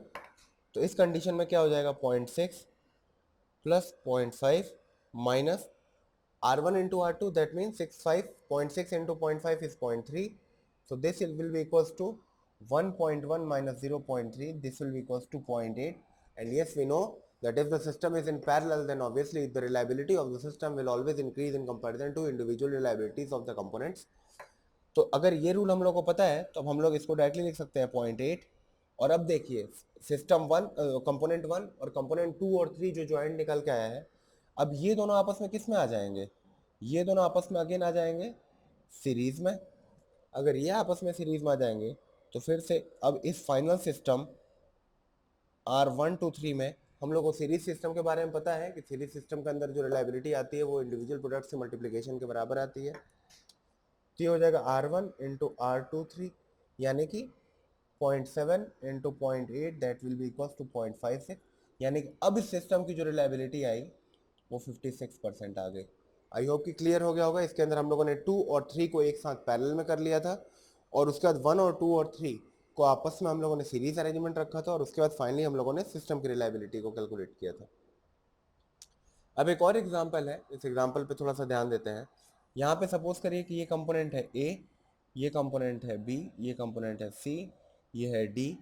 तो इस कंडीशन में क्या हो जाएगा? 0.6 plus 0.5 minus R1 into R2, that means 0.6 into 0.5 is 0.3, so this will be equals to 1.1 minus 0.3, this will be equals to 0.8. And yes, we know that if the system is in parallel, then obviously the reliability of the system will always increase in comparison to individual reliabilities of the components. तो अगर ये rule हम लोग को पता है तो हम लोग इसको डायरेक्टली लिख सकते हैं 0.8. और अब देखिए सिस्टम वन, कंपोनेंट वन और कंपोनेंट टू और थ्री जो ज्वाइंट निकल के आया है, अब ये दोनों आपस में किस में आ जाएंगे? ये दोनों आपस में अगेन आ जाएंगे सीरीज में. अगर ये आपस में सीरीज में आ जाएंगे तो फिर से अब इस फाइनल सिस्टम R1 to 3 में हम लोग को सीरीज सिस्टम के बारे में पता है कि सीरीज सिस्टम के अंदर जो रिलायबिलिटी आती है वो इंडिविजुअल प्रोडक्ट से मल्टीप्लिकेशन के बराबर आती है. तो ये हो जाएगा R1 into R23 यानी कि 0.7 into 0.8 that will be equals to 0.56. यानी कि अब इस सिस्टम की जो रिलायबिलिटी आई वो 56% आ गई. आई होप कि क्लियर हो गया होगा. इसके अंदर हम लोगों ने 2 और 3 को एक साथ पैरेलल में कर लिया था और उसके बाद 1 और 2 और 3 को आपस में हम लोगों ने सीरीज अरेंजमेंट रखा था और उसके बाद फाइनली हम लोगों ने सिस्टम की रिलायबिलिटी को कैलकुलेट किया था. अब एक और एग्जांपल है, इस एग्जांपल पे थोड़ा सा ध्यान देते हैं. यहाँ पे सपोज करिए कि ये कंपोनेंट है ए, ये कंपोनेंट है बी, ये कंपोनेंट है सी, ये है डी,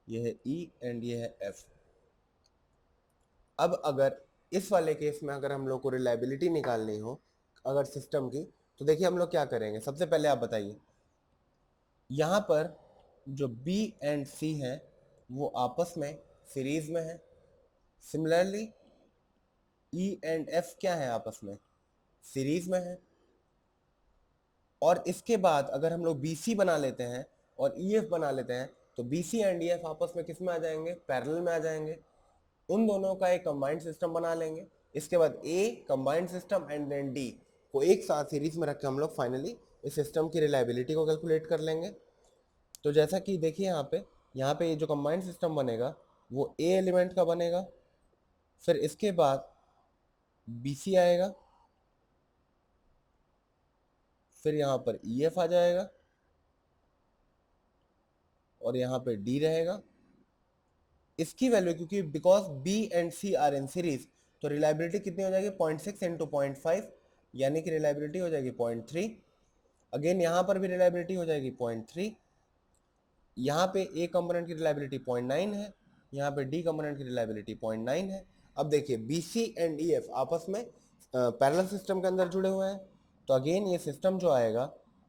ये है ई एंड ये है एफ. अब अगर इस वाले केस में अगर हम लोग को रिलायबिलिटी निकालनी हो अगर सिस्टम की, तो देखिए हम लोग क्या करेंगे. सबसे पहले आप बताइए, यहाँ पर जो बी एंड सी है वो आपस में सीरीज में है. सिमिलरली ई एंड एफ क्या है आपस में सीरीज में है. और इसके बाद अगर हम लोग बी सी बना लेते हैं और ई एफ बना लेते हैं तो B C and E F आपस में किस में आ जाएंगे? पैरेलल में आ जाएंगे. उन दोनों का एक कंबाइंड सिस्टम बना लेंगे. इसके बाद a combined system and then D को एक साथ सीरीज में रख के हम लोग फाइनली इस सिस्टम की रिलायबिलिटी को कैलकुलेट कर लेंगे. तो जैसा कि देखिए यहाँ पे ये जो कंबाइंड सिस्टम बनेगा वो ए एलिमेंट का बनेगा, फिर इसके बाद बी सी आएगा, फिर यहाँ पर ई एफ आ जाएगा और यहाँ पे डी रहेगा. इसकी वैल्यू क्योंकि because B and C are in series तो रिलायबिलिटी कितनी हो जाएगी? 0.6 इंटू 0.5 यानी कि रिलायबिलिटी हो जाएगी 0.3. अगेन यहाँ पर भी रिलायबिलिटी हो जाएगी 0.3. यहाँ पे ए कंपोनेंट की रिलायबिलिटी 0.9 है, यहाँ पे डी कंपोनेंट की रिलायबिलिटी 0.9 है. अब देखिए B C and E F आपस में पैरेलल सिस्टम के अंदर जुड़े हुए हैं. तो अगेन ये सिस्टम जो आएगा,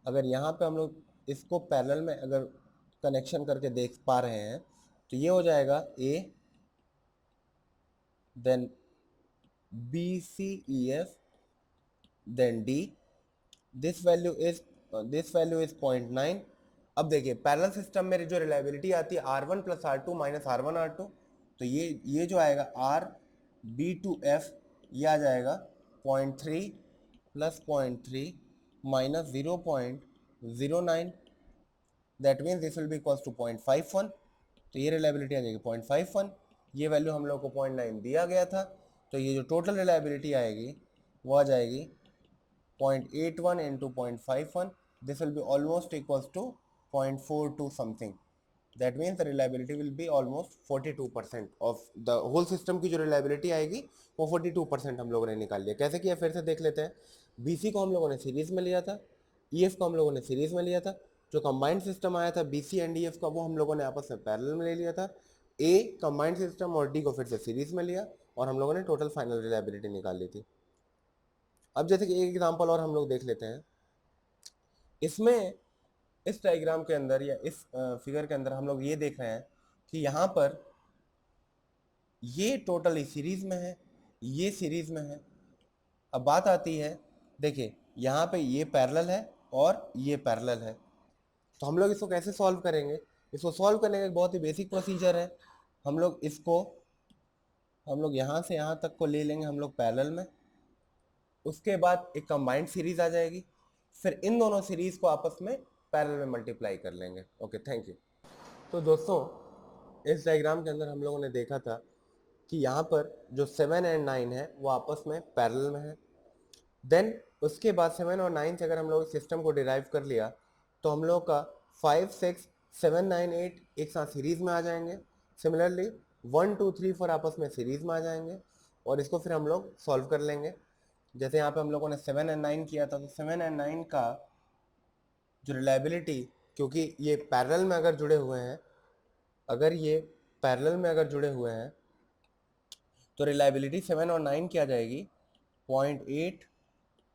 अगर यहाँ पे हम लोग इसको पैरेलल में अगर कनेक्शन करके देख पा रहे हैं तो ये हो जाएगा A then B C E F then D. This value is 0.9. अब देखिए पैरेलल सिस्टम में जो रिलायबिलिटी आती है R1 plus R2 minus R1 R2, तो ये जो आएगा RB2F ये आ जाएगा 0.3 plus 0.3 minus 0.09. That means this will be equals to 0.51. तो ये रिलायबिलिटी आ जाएगी 0.51. ये वैल्यू हम लोग को 0.9 दिया गया था. तो ये जो टोटल रिलायबिलिटी आएगी वो आ जाएगी 0.81 into 0.51. This will be almost equals to 0.42 something. That means the reliability will be almost 42% of the whole system की जो reliability आएगी वो 42% हम लोगों ने निकाल लिया. कैसे किया फिर से देख लेते हैं. BC को हम लोगों ने सीरीज में लिया था, EF को हम लोगों ने सीरीज में लिया था. जो कंबाइंड सिस्टम आया था BC एंड EF का वो हम लोगों ने आपस में पैरेलल में ले लिया था. A कंबाइंड सिस्टम और D को फिर से सीरीज में लिया और हम लोगों ने टोटल फाइनल रिलायबिलिटी निकाल ली थी. अब जैसे कि एक एग्जांपल और हम लोग देख लेते हैं. इसमें इस डायग्राम के अंदर या इस फिगर के अंदर हम लोग ये देख रहे हैं कि यहाँ पर ये टोटली सीरीज में है, ये सीरीज में है. अब बात आती है, देखिए यहाँ पे ये पैरेलल है और ये पैरेलल है. तो हम लोग इसको कैसे सॉल्व करेंगे? इसको सॉल्व करने का एक बहुत ही बेसिक प्रोसीजर है. हम लोग यहाँ से यहाँ तक को ले लेंगे हम लोग पैरेलल में. उसके बाद एक कंबाइंड सीरीज आ जाएगी, फिर इन दोनों सीरीज को आपस में पैरेलल में मल्टीप्लाई कर लेंगे. Okay, thank you. तो दोस्तों इस डायग्राम के अंदर हम लोगों ने देखा था कि यहाँ पर जो 7 एंड 9 है वो आपस में पैरेलल में है. देन उसके बाद 7 और 9 से अगर हम लोग सिस्टम को डिराइव कर लिया तो हम लोग का 5, 6, 7, 9, 8 एक साथ सीरीज में आ जाएंगे. सिमिलरली 1, 2, 3, 4 आपस में सीरीज में आ जाएंगे और इसको फिर हम लोग सॉल्व कर लेंगे. जैसे यहाँ पे हम लोगों ने 7 एंड 9 किया था तो 7 एंड 9 का जो रिलायबिलिटी क्योंकि ये पैरेलल में अगर जुड़े हुए हैं, अगर ये पैरेलल में अगर जुड़े हुए हैं तो रिलायबिलिटी 7 और 9 क्या जाएगी, 0.8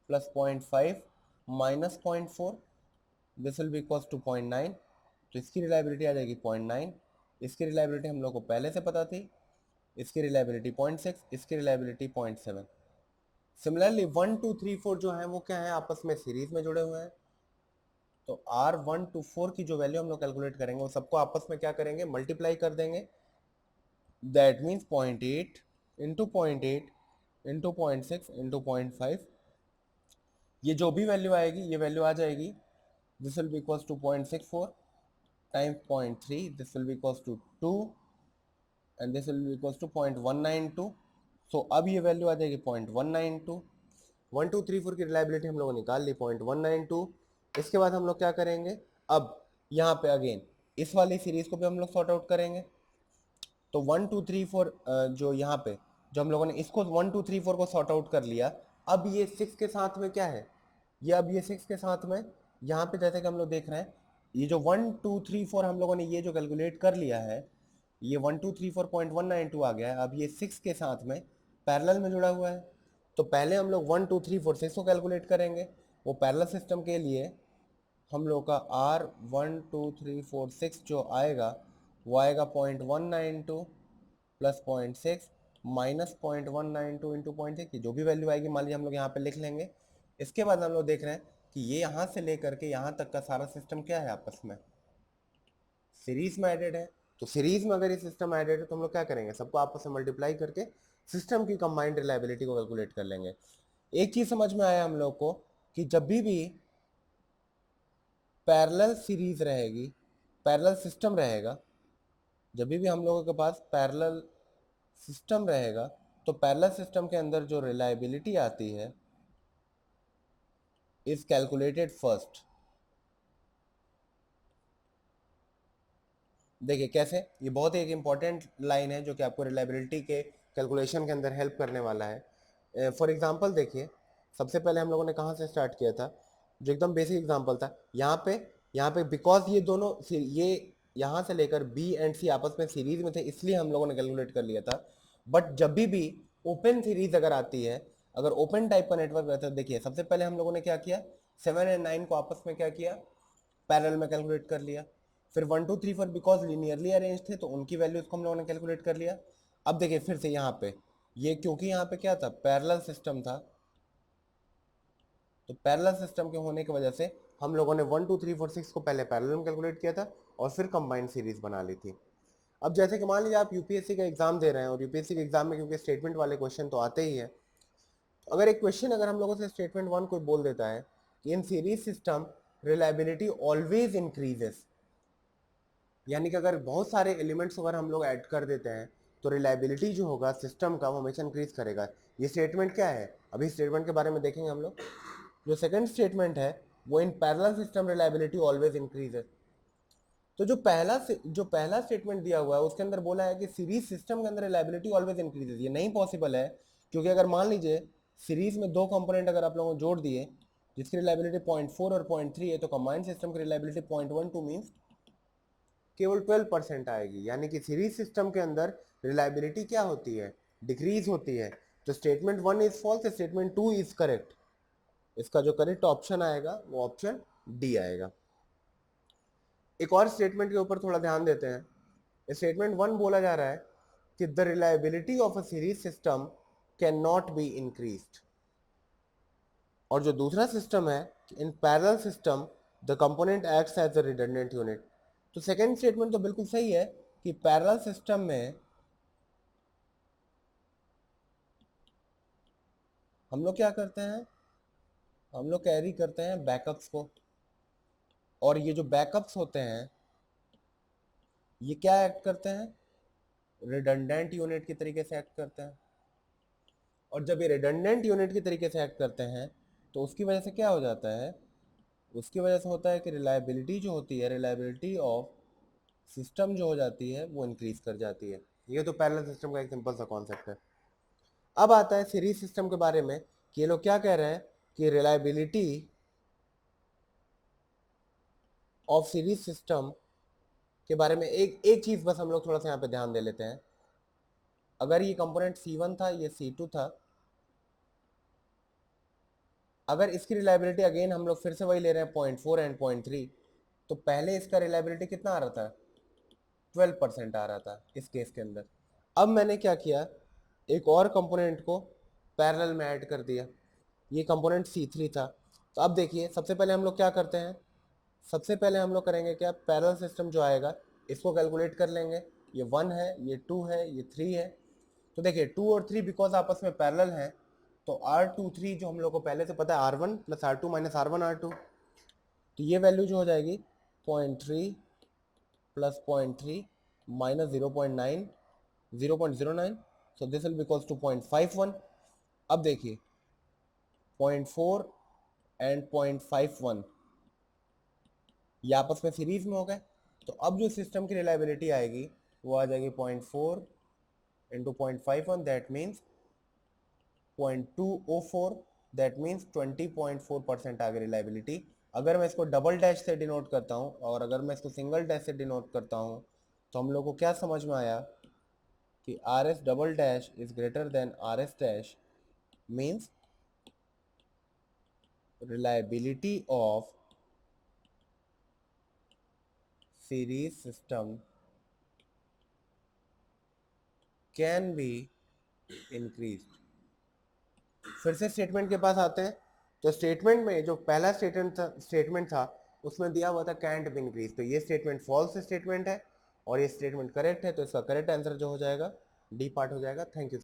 plus 0.5 minus 0.4, this will be equals to 0.9, तो इसकी रिलायबिलिटी आ जाएगी 0.9। इसकी रिलायबिलिटी हम लोग को पहले से पता थी, इसकी रिलायबिलिटी 0.6, इसकी रिलायबिलिटी 0.7। सिमिलरली 1 2 3 4 जो है वो क्या है, आपस में सीरीज में जुड़े हुए हैं, तो R1 to 4 की जो वैल्यू हम लोग कैलकुलेट करेंगे वो सबको आपस में क्या करेंगे, मल्टीप्लाई कर देंगे। That means 0.8 into 0.8 into 0.6 into 0.5, ये जो भी वैल्यू आएगी ये वैल्यू आ जाएगी, this will be equals to 0.64 times 0.3, this will be equals to 2 and this will be equals to 0.192। So अब ये वैल्यू आ जाएगी 0.192। 1 2 3 4 की रिलायबिलिटी हम लोगों ने निकाल ली 0.192। इसके बाद हम लोग क्या करेंगे, अब यहाँ पे अगेन इस वाली सीरीज को भी हम लोग सॉर्ट आउट करेंगे। तो 1 2 3 4 जो यहाँ पे जो हम लोगों ने इसको 1 2 3 4 को सॉर्ट आउट कर लिया, अब ये 6 के साथ में क्या है, ये अब ये 6 के साथ में यहाँ पे जैसे कि हम लोग देख रहे हैं, ये जो 1 2 3 4 हम लोगों ने ये जो कैलकुलेट कर लिया है, ये 1 2 3 4.192 आ गया है। अब ये 6 के साथ में पैरेलल में जुड़ा हुआ है, तो पहले हम लोग 1 2 3 4 6 को कैलकुलेट करेंगे। वो पैरेलल सिस्टम के लिए हम लोग का R1 2 3 4 6 जो आएगा वो आएगा 0.192 प्लस 0.6 माइनस 0.192 इंटू 0.6, जो भी वैल्यू आएगी मान लीजिए हम लोग यहाँ पे लिख लेंगे। इसके बाद हम लोग देख रहे हैं कि ये यहाँ से लेकर के यहाँ तक का सारा सिस्टम क्या है, आपस में सीरीज में एडेड है। तो सीरीज में अगर ये सिस्टम एडेड है तो हम लोग क्या करेंगे, सबको आपस में मल्टीप्लाई करके सिस्टम की कंबाइंड रिलायबिलिटी को कैलकुलेट कर लेंगे। एक चीज समझ में आया हम लोग को कि जब भी पैरेलल सीरीज रहेगी, पैरेलल सिस्टम रहेगा, जब भी हम लोगों के पास पैरेलल सिस्टम रहेगा तो पैरेलल सिस्टम के अंदर जो रिलायबिलिटी आती है इज कैलकुलेटेड फर्स्ट। देखिए कैसे, ये बहुत एक इंपॉर्टेंट लाइन है जो कि आपको रिलायबिलिटी के कैलकुलेशन के अंदर हेल्प करने वाला है। फॉर एग्जांपल देखिए, सबसे पहले हम लोगों ने कहाँ से स्टार्ट किया था, जो एकदम बेसिक एग्जांपल था, यहाँ पे बिकॉज ये दोनों ये यहाँ से लेकर बी एंड सी आपस में सीरीज में थे इसलिए हम लोगों ने कैलकुलेट कर लिया था। बट जब भी ओपन सीरीज अगर आती है, अगर ओपन टाइप का नेटवर्क रहता है, देखिए सबसे पहले हम लोगों ने क्या किया, 7 एंड 9 को आपस में क्या किया, पैरेलल में कैलकुलेट कर लिया। फिर 1 2 3 4 बिकॉज लीनियरली अरेंज थे तो उनकी वैल्यूज को हम लोगों ने कैलकुलेट कर लिया। अब देखिए फिर से यहाँ पे ये क्योंकि यहाँ पे क्या था, पैरेलल सिस्टम था, तो पैरेलल सिस्टम के होने की वजह से हम लोगों ने 1 2 3 4 6 को पहले पैरेलल में कैलकुलेट किया था और फिर कंबाइंड सीरीज बना ली थी। अब जैसे कि मान लीजिए आप यूपीएससी का एग्जाम दे रहे हैं और यूपीएससी के एग्जाम में क्योंकि स्टेटमेंट वाले क्वेश्चन तो आते ही है, तो अगर एक क्वेश्चन अगर हम लोगों से स्टेटमेंट 1 कोई बोल देता है कि in series system reliability always increases, यानी कि अगर बहुत सारे एलिमेंट्स अगर हम लोग ऐड कर देते हैं तो रिलायबिलिटी जो होगा सिस्टम का वो हमेशा इंक्रीज करेगा। ये स्टेटमेंट क्या है, अभी स्टेटमेंट के बारे में देखेंगे हम लोग। जो सेकंड स्टेटमेंट है वो इन parallel system reliability always increases. तो जो पहला स्टेटमेंट दिया हुआ है उसके अंदर बोला है कि सीरीज सिस्टम के अंदर रिलायबिलिटी ऑलवेज इंक्रीजेस, ये नहीं पॉसिबल है, क्योंकि अगर मान लीजिए सीरीज में दो कंपोनेंट अगर आप लोगों को जोड़ दिए जिसकी रिलायबिलिटी 0.4 और 0.3 है, तो कंबाइंड सिस्टम की रिलायबिलिटी 0.12 मीन्स केवल 12% आएगी, यानी कि सीरीज सिस्टम के अंदर रिलायबिलिटी क्या होती है, डिक्रीज होती है। तो statement 1 is false, statement 2 is correct. इसका जो करेक्ट ऑप्शन आएगा वो ऑप्शन डी आएगा। एक और स्टेटमेंट के ऊपर थोड़ा ध्यान देते हैं। स्टेटमेंट 1 बोला जा रहा है कि the reliability of a series system can not be increased, और जो दूसरा सिस्टम है in parallel system the component acts as a redundant unit. तो सेकंड स्टेटमेंट तो बिल्कुल सही है कि पैरेलल सिस्टम में हम लोग क्या करते हैं, हम लोग कैरी करते हैं बैकअप्स को, और ये जो बैकअप्स होते हैं ये क्या एक्ट करते हैं, रिडंडेंट यूनिट की तरीके से एक्ट करते हैं। और जब ये रिडंडेंट यूनिट की तरीके से एक्ट करते हैं तो उसकी वजह से क्या हो जाता है, उसकी वजह से होता है कि रिलायबिलिटी जो होती है, रिलायबिलिटी ऑफ सिस्टम जो हो जाती है वो इंक्रीज कर जाती है। ये तो पैरेलल सिस्टम का एक सिंपल सा कॉन्सेप्ट है। अब आता है सीरीज सिस्टम के बारे में कि ये लोग क्या कह रहे हैं कि रिलायबिलिटी ऑफ सीरीज सिस्टम के बारे में एक चीज बस हम लोग थोड़ा सा यहाँ पे ध्यान दे लेते हैं। अगर ये कंपोनेंट C1 था, ये C2 था, अगर इसकी रिलायबिलिटी अगेन हम लोग फिर से वही ले रहे हैं 0.4 एंड 0.3, तो पहले इसका रिलायबिलिटी कितना आ रहा था, 12% आ रहा था इस केस के अंदर। अब मैंने क्या किया, एक और कंपोनेंट को पैरेलल में ऐड कर दिया, ये कंपोनेंट C3 था। तो अब देखिए सबसे पहले हम लोग क्या करते हैं, सबसे पहले हम लोग करेंगे क्या, पैरेलल सिस्टम जो आएगा इसको कैलकुलेट कर लेंगे। ये 1 है, ये 2 है, ये 3 है। तो देखिए 2 और 3 बिकॉज आपस में पैरेलल हैं, तो R23 जो हम लोग को पहले से पता है R1 plus R2 minus R1 R2, तो ये वैल्यू जो हो जाएगी 0.3 plus 0.3 minus 0.9 0.09, so this will be equals to 0.51। अब देखिए 0.4 एंड 0.51 ये आपस में सीरीज में हो गए, तो अब जो सिस्टम की रिलायबिलिटी आएगी वो आ जाएगी 0.4 into 0.51, that means 0.204, that means 20.4% आ गई रिलायबिलिटी। अगर मैं इसको डबल डैश से डिनोट करता हूँ और अगर मैं इसको सिंगल डैश से डिनोट करता हूँ, तो हम लोग को क्या समझ में आया कि R S double dash is greater than R S dash, means reliability of series system can be increased। फिर से स्टेटमेंट के पास आते हैं, तो स्टेटमेंट में जो पहला स्टेटमेंट था उसमें दिया हुआ था कैंट बी इंक्रीज, तो ये स्टेटमेंट फॉल्स स्टेटमेंट है और ये स्टेटमेंट करेक्ट है, तो इसका करेक्ट आंसर जो हो जाएगा डी पार्ट हो जाएगा। Thank you.